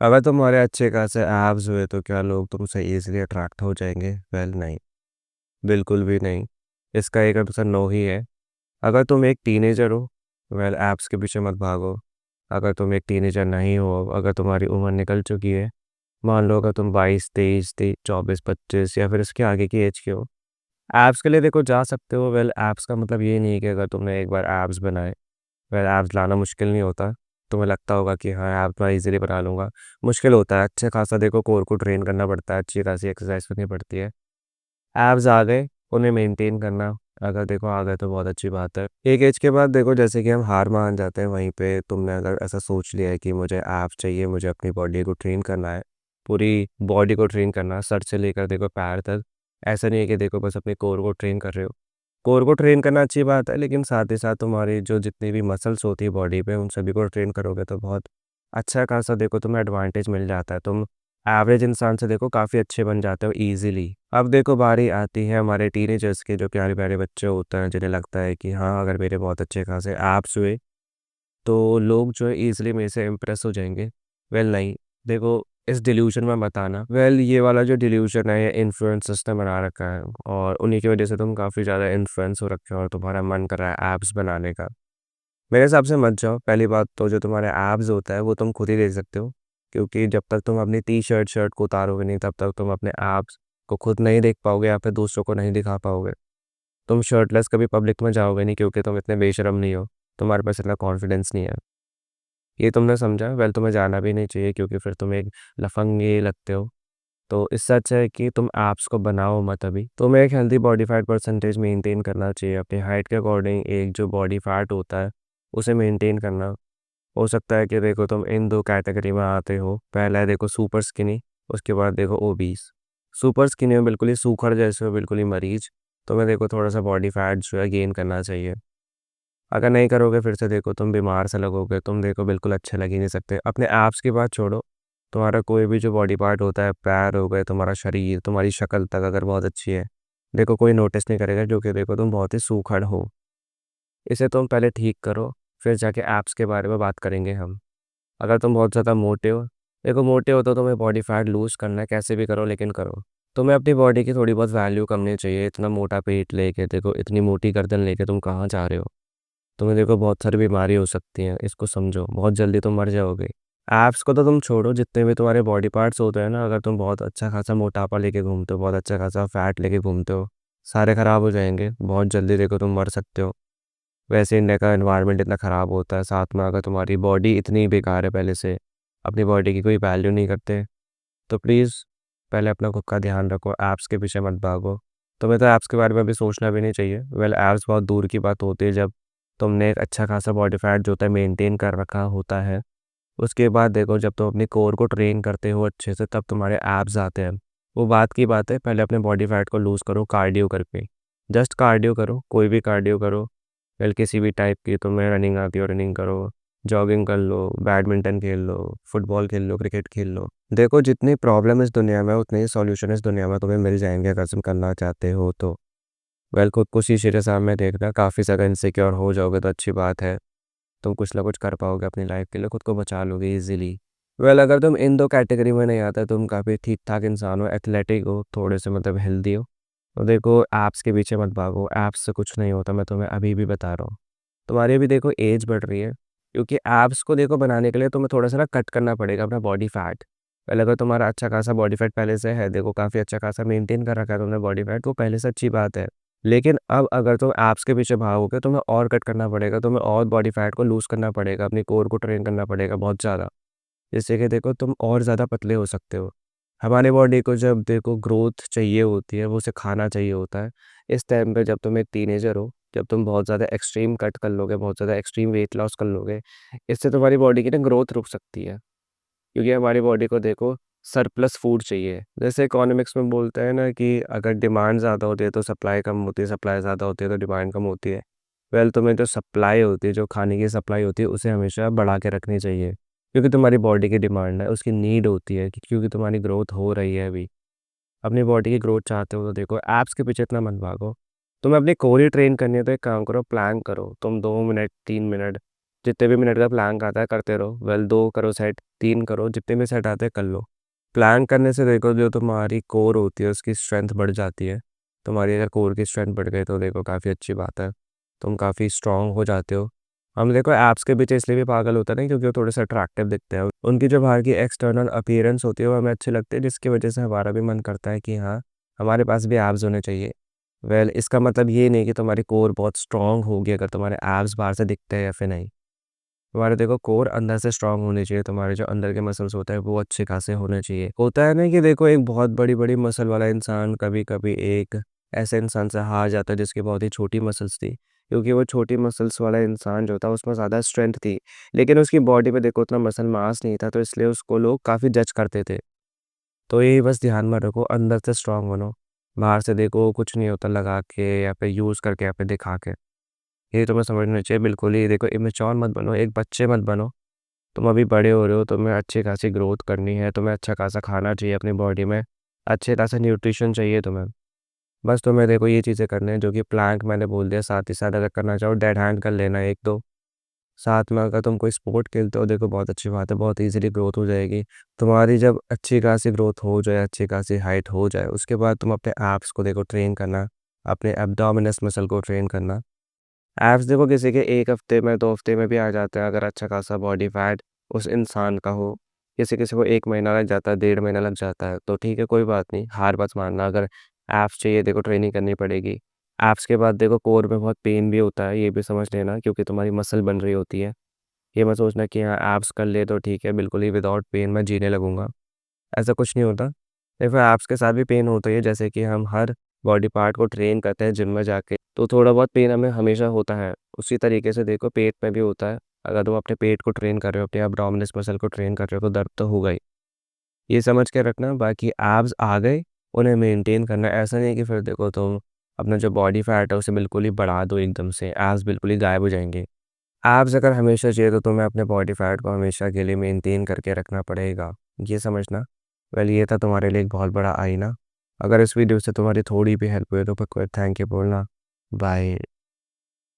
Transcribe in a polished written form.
अगर तुम्हारे अच्छे खासे एब्स हुए तो क्या लोग तुमसे इजीली अट्रैक्ट हो जाएंगे? वेल नहीं, बिल्कुल भी नहीं। इसका एक आंसर नो ही है। अगर तुम एक टीनेजर हो, वेल एब्स के पीछे मत भागो। अगर तुम एक टीनेजर नहीं हो, अगर तुम्हारी उम्र निकल चुकी है, मान लो अगर तुम 22 23 24 25 या फिर इसके आगे की एज के हो, एब्स के लिए देखो जा सकते हो। वेल एब्स का मतलब ये नहीं है कि अगर तुमने एक बार एब्स बनाए, वेल एब्स लाना मुश्किल नहीं होता। तुम्हें लगता होगा कि हाँ एब्स मैं इजीली बना लूँगा, मुश्किल होता है। अच्छे खासा देखो कोर को ट्रेन करना पड़ता है, अच्छी खासी एक्सरसाइज करनी पड़ती है। एब्स आ गए, उन्हें मेंटेन करना, अगर देखो आ गए तो बहुत अच्छी बात है। एक एज के बाद देखो जैसे कि हम हार मान जाते हैं, वहीं पे तुमने अगर ऐसा सोच लिया है कि मुझे एब्स चाहिए, मुझे अपनी बॉडी को ट्रेन करना है, पूरी बॉडी को ट्रेन करना है, सर से लेकर देखो पैर तक। ऐसा नहीं है कि देखो बस अपने कोर को ट्रेन कर रहे हो। कोर को ट्रेन करना अच्छी बात है, लेकिन साथ ही साथ तुम्हारी जो जितनी भी मसल्स होती है बॉडी पे, उन सभी को ट्रेन करोगे तो बहुत अच्छा खासा देखो तुम्हें एडवांटेज मिल जाता है। तुम एवरेज इंसान से देखो काफ़ी अच्छे बन जाते हो इजीली। अब देखो बारी आती है हमारे टीनेजर्स के, जो प्यारे प्यारे बच्चे होते हैं, जिन्हें लगता है कि हाँ अगर मेरे बहुत अच्छे खासे एब्स हुए तो लोग जो है ईजिली मेरे से इम्प्रेस हो जाएंगे। वेल नहीं, देखो इस डिल्यूशन में बताना, वेल ये वाला जो डिल्यूशन है ये इन्फ्लुएंस सिस्टम बना रखा है, और उन्हीं की वजह से तुम काफ़ी ज़्यादा इन्फ्लुएंस हो रखे हो और तुम्हारा मन कर रहा है एब्स बनाने का। मेरे हिसाब से मत जाओ। पहली बात तो जो तुम्हारे एब्स होता है वो तुम खुद ही देख सकते हो, क्योंकि जब तक तुम अपनी टी शर्ट शर्ट को उतारोगे नहीं, तब तक तुम अपने एब्स को खुद नहीं देख पाओगे या फिर दूसरों को नहीं दिखा पाओगे। तुम शर्टलेस कभी पब्लिक में जाओगे नहीं, क्योंकि तुम इतने बेशरम नहीं हो, तुम्हारे पास इतना कॉन्फिडेंस नहीं है। ये तुमने समझा? वेल तुम्हें जाना भी नहीं चाहिए, क्योंकि फिर तुम एक लफंगे लगते हो। तो इससे अच्छा है कि तुम एप्स को बनाओ मत। अभी तुम्हें एक healthy body fat percentage maintain करना चाहिए, अपनी हाइट के अकॉर्डिंग एक जो बॉडी फैट होता है उसे मेंटेन करना। हो सकता है कि देखो तुम इन दो कैटेगरी में आते हो, पहला है देखो सुपर स्किनी, उसके बाद देखो ओबीस। सुपर स्किनी में बिल्कुल ही सूखड़ जैसे हो, बिल्कुल ही मरीज। तुम्हें देखो थोड़ा सा बॉडी फैट जो है गेन करना चाहिए। अगर नहीं करोगे फिर से देखो तुम बीमार से लगोगे, तुम देखो बिल्कुल अच्छे लग ही नहीं सकते। अपने एप्स की बात छोड़ो, तुम्हारा कोई भी जो बॉडी पार्ट होता है, पैर हो गए, तुम्हारा शरीर, तुम्हारी शक्ल तक अगर बहुत अच्छी है, देखो कोई नोटिस नहीं करेगा, जो कि देखो तुम बहुत ही सूखड़ हो। इसे तुम पहले ठीक करो, फिर जाके एप्स के बारे में बात करेंगे हम। अगर तुम बहुत ज़्यादा मोटे हो, देखो मोटे हो तो तुम्हें बॉडी फैट लूज़ करना है, कैसे भी करो लेकिन करो। तुम्हें अपनी बॉडी की थोड़ी बहुत वैल्यू करनी चाहिए। इतना मोटा पेट लेके देखो, इतनी मोटी गर्दन लेके तुम कहाँ जा रहे हो? तुम्हें देखो बहुत सारी बीमारी हो सकती हैं, इसको समझो, बहुत जल्दी तुम मर जाओगे। एप्स को तो तुम छोड़ो, जितने भी तुम्हारे बॉडी पार्ट्स होते हैं ना, अगर तुम बहुत अच्छा खासा मोटापा लेके घूमते हो, बहुत अच्छा खासा फैट लेके घूमते हो, सारे खराब हो जाएंगे बहुत जल्दी, देखो तुम मर सकते हो। वैसे इंडिया का एनवायरनमेंट इतना ख़राब होता है, साथ में अगर तुम्हारी बॉडी इतनी बेकार है पहले से, अपनी बॉडी की कोई वैल्यू नहीं करते, तो प्लीज़ पहले अपना खुद का ध्यान रखो, ऐप्स के पीछे मत भागो। तुम्हें तो ऐप्स के बारे में भी सोचना भी नहीं चाहिए। वेल ऐप्स बहुत दूर की बात होती है, जब तुमने एक अच्छा खासा बॉडी फैट जो होता है मेंटेन कर रखा होता है। उसके बाद देखो जब तुम अपनी कोर को ट्रेन करते हो अच्छे से, तब तुम्हारे एब्स आते हैं। वो बात की बात है, पहले अपने बॉडी फैट को लूज़ करो कार्डियो करके। जस्ट कार्डियो करो, कोई भी कार्डियो करो। वेल किसी भी टाइप की, तुम्हें रनिंग आती हो रनिंग करो, जॉगिंग कर लो, बैडमिंटन खेल लो, फुटबॉल खेल लो, क्रिकेट खेल लो। देखो जितनी प्रॉब्लम इस दुनिया में, उतने ही सॉल्यूशन इस दुनिया में तुम्हें मिल जाएंगे, अगर तुम करना चाहते हो तो। वेल खुद को शीशे के सामने देखना, काफ़ी ज़्यादा इनसिक्योर हो जाओगे तो अच्छी बात है, तुम कुछ ना कुछ कर पाओगे अपनी लाइफ के लिए, खुद को बचा लोगे इजीली। वेल अगर तुम इन दो कैटेगरी में नहीं आता, तुम काफ़ी ठीक ठाक इंसान हो, एथलेटिक हो, थोड़े से मतलब हेल्दी हो, तो देखो ऐप्स के पीछे मत भागो, ऐप्स से कुछ नहीं होता, मैं तुम्हें अभी भी बता रहा हूँ। तुम्हारी भी देखो एज बढ़ रही है, क्योंकि ऐप्स को देखो बनाने के लिए तुम्हें थोड़ा सा ना कट करना पड़ेगा अपना बॉडी फैट। पहले अगर तुम्हारा अच्छा खासा बॉडी फैट पहले से है, देखो काफ़ी अच्छा खासा मेंटेन कर रखा है तुमने बॉडी फैट, वो पहले से अच्छी बात है। लेकिन अब अगर तुम ऐप्स के पीछे भागोगे, तुम्हें और कट करना पड़ेगा, तुम्हें और बॉडी फैट को लूज़ करना पड़ेगा, अपनी कोर को ट्रेन करना पड़ेगा बहुत ज़्यादा, जिससे कि देखो तुम और ज़्यादा पतले हो सकते हो। हमारी बॉडी को जब देखो ग्रोथ चाहिए होती है, वो उसे खाना चाहिए होता है। इस टाइम पे जब तुम एक टीनेजर हो, जब तुम बहुत ज़्यादा एक्सट्रीम कट कर लोगे, बहुत ज़्यादा एक्सट्रीम वेट लॉस कर लोगे, इससे तुम्हारी बॉडी की ना ग्रोथ रुक सकती है। क्योंकि हमारी बॉडी को देखो सरप्लस फूड चाहिए। जैसे इकोनॉमिक्स में बोलते हैं ना कि अगर डिमांड ज़्यादा होती है तो सप्लाई कम होती है, सप्लाई ज़्यादा होती है तो डिमांड कम होती है। वेल तुम्हें जो सप्लाई होती है, जो खाने की सप्लाई होती है, उसे हमेशा बढ़ा के रखनी चाहिए, क्योंकि तुम्हारी बॉडी की डिमांड है, उसकी नीड होती है, क्योंकि तुम्हारी ग्रोथ हो रही है अभी। अपनी बॉडी की ग्रोथ चाहते हो तो देखो एप्स के पीछे इतना मत भागो। तुम्हें अपनी कोर ही ट्रेन करनी है तो एक काम करो, प्लान करो, तुम 2 मिनट 3 मिनट जितने भी मिनट का प्लैंक आता है करते रहो। वेल 2 करो सेट, 3 करो, जितने भी सेट आते हैं कर लो। प्लैंक करने से देखो जो तुम्हारी कोर होती है उसकी स्ट्रेंथ बढ़ जाती है। तुम्हारी अगर कोर की स्ट्रेंथ बढ़ गई तो देखो काफ़ी अच्छी बात है, तुम काफ़ी स्ट्रांग हो जाते हो। हम देखो ऐप्स के पीछे इसलिए भी पागल होता है ना क्योंकि वो थोड़े से अट्रैक्टिव दिखते हैं। उनकी जो बाहर की एक्सटर्नल अपीयरेंस होती है वो हमें अच्छी लगती है, जिसकी वजह से हमारा भी मन करता है कि हाँ हमारे पास भी एब्स होने चाहिए। वेल इसका मतलब ये नहीं कि तुम्हारी कोर बहुत स्ट्रांग होगी अगर तुम्हारे एब्स बाहर से दिखते हैं या फिर नहीं। तुम्हारे देखो कोर अंदर से स्ट्रांग होनी चाहिए, तुम्हारे जो अंदर के मसल्स होते हैं वो अच्छे खासे होने चाहिए। होता है ना कि देखो एक बहुत बड़ी बड़ी मसल वाला इंसान कभी कभी एक ऐसे इंसान से हार जाता है जिसकी बहुत ही छोटी मसल्स थी, क्योंकि वो छोटी मसल्स वाला इंसान जो था उसमें ज़्यादा स्ट्रेंथ थी, लेकिन उसकी बॉडी पे देखो उतना मसल मास नहीं था, तो इसलिए उसको लोग काफ़ी जज करते थे। तो यही बस ध्यान में रखो, अंदर से स्ट्रांग बनो। बाहर से देखो कुछ नहीं होता लगा के या फिर यूज़ करके या फिर दिखा के। ये तुम्हें समझना चाहिए बिल्कुल ही। देखो इमेच्योर मत बनो, एक बच्चे मत बनो। तुम अभी बड़े हो रहे हो, तुम्हें अच्छी खासी ग्रोथ करनी है, तुम्हें अच्छा खासा खाना चाहिए अपनी बॉडी में, अच्छे खासा न्यूट्रिशन चाहिए तुम्हें। बस तुम्हें देखो ये चीज़ें करनी है जो कि प्लैंक मैंने बोल दिया, साथ ही साथ अगर करना चाहो डेड हैंड कर लेना एक दो। साथ में अगर तुम कोई स्पोर्ट खेलते हो देखो बहुत अच्छी बात है, बहुत इजीली ग्रोथ हो जाएगी तुम्हारी। जब अच्छी खासी ग्रोथ हो जाए, अच्छी खासी हाइट हो जाए, उसके बाद तुम अपने एब्स को देखो ट्रेन करना, अपने एब्डोमिनस मसल को ट्रेन करना। एब्स देखो किसी के 1 हफ्ते में 2 हफ्ते में भी आ जाते हैं अगर अच्छा खासा बॉडी फैट उस इंसान का हो। किसी किसी को 1 महीना लग जाता है, 1.5 महीना लग जाता है, तो ठीक है कोई बात नहीं, हार मत मानना। अगर एब्स चाहिए देखो ट्रेनिंग करनी पड़ेगी। एब्स के बाद देखो कोर में बहुत पेन भी होता है, ये भी समझ लेना, क्योंकि तुम्हारी मसल बन रही होती है। ये मत सोचना कि हाँ एब्स कर ले तो ठीक है बिल्कुल ही विदाउट पेन मैं जीने लगूंगा, ऐसा कुछ नहीं होता। देखो ऐप्स के साथ भी पेन होता है, जैसे कि हम हर बॉडी पार्ट को ट्रेन करते हैं जिम में जाके, तो थोड़ा बहुत पेन हमें हमेशा होता है। उसी तरीके से देखो पेट में भी होता है। अगर तुम अपने पेट को ट्रेन कर रहे हो, अपने एब्डोमिनल मसल को ट्रेन कर रहे हो, तो दर्द तो होगा ही। ये समझ के रखना। बाकी एब्स आ गए, उन्हें मेंटेन करना, ऐसा नहीं है कि फिर देखो तुम अपना जो बॉडी फैट है उसे बिल्कुल ही बढ़ा दो, एकदम से एब्स बिल्कुल ही गायब हो जाएंगे। एब्स अगर हमेशा चाहिए तो तुम्हें अपने बॉडी फैट को हमेशा के लिए मेंटेन करके रखना पड़ेगा, ये समझना। वेल ये था तुम्हारे लिए एक बहुत बड़ा आईना। अगर इस वीडियो से तुम्हारी थोड़ी भी हेल्प हुई तो फिर कोई थैंक यू बोलना। बाय।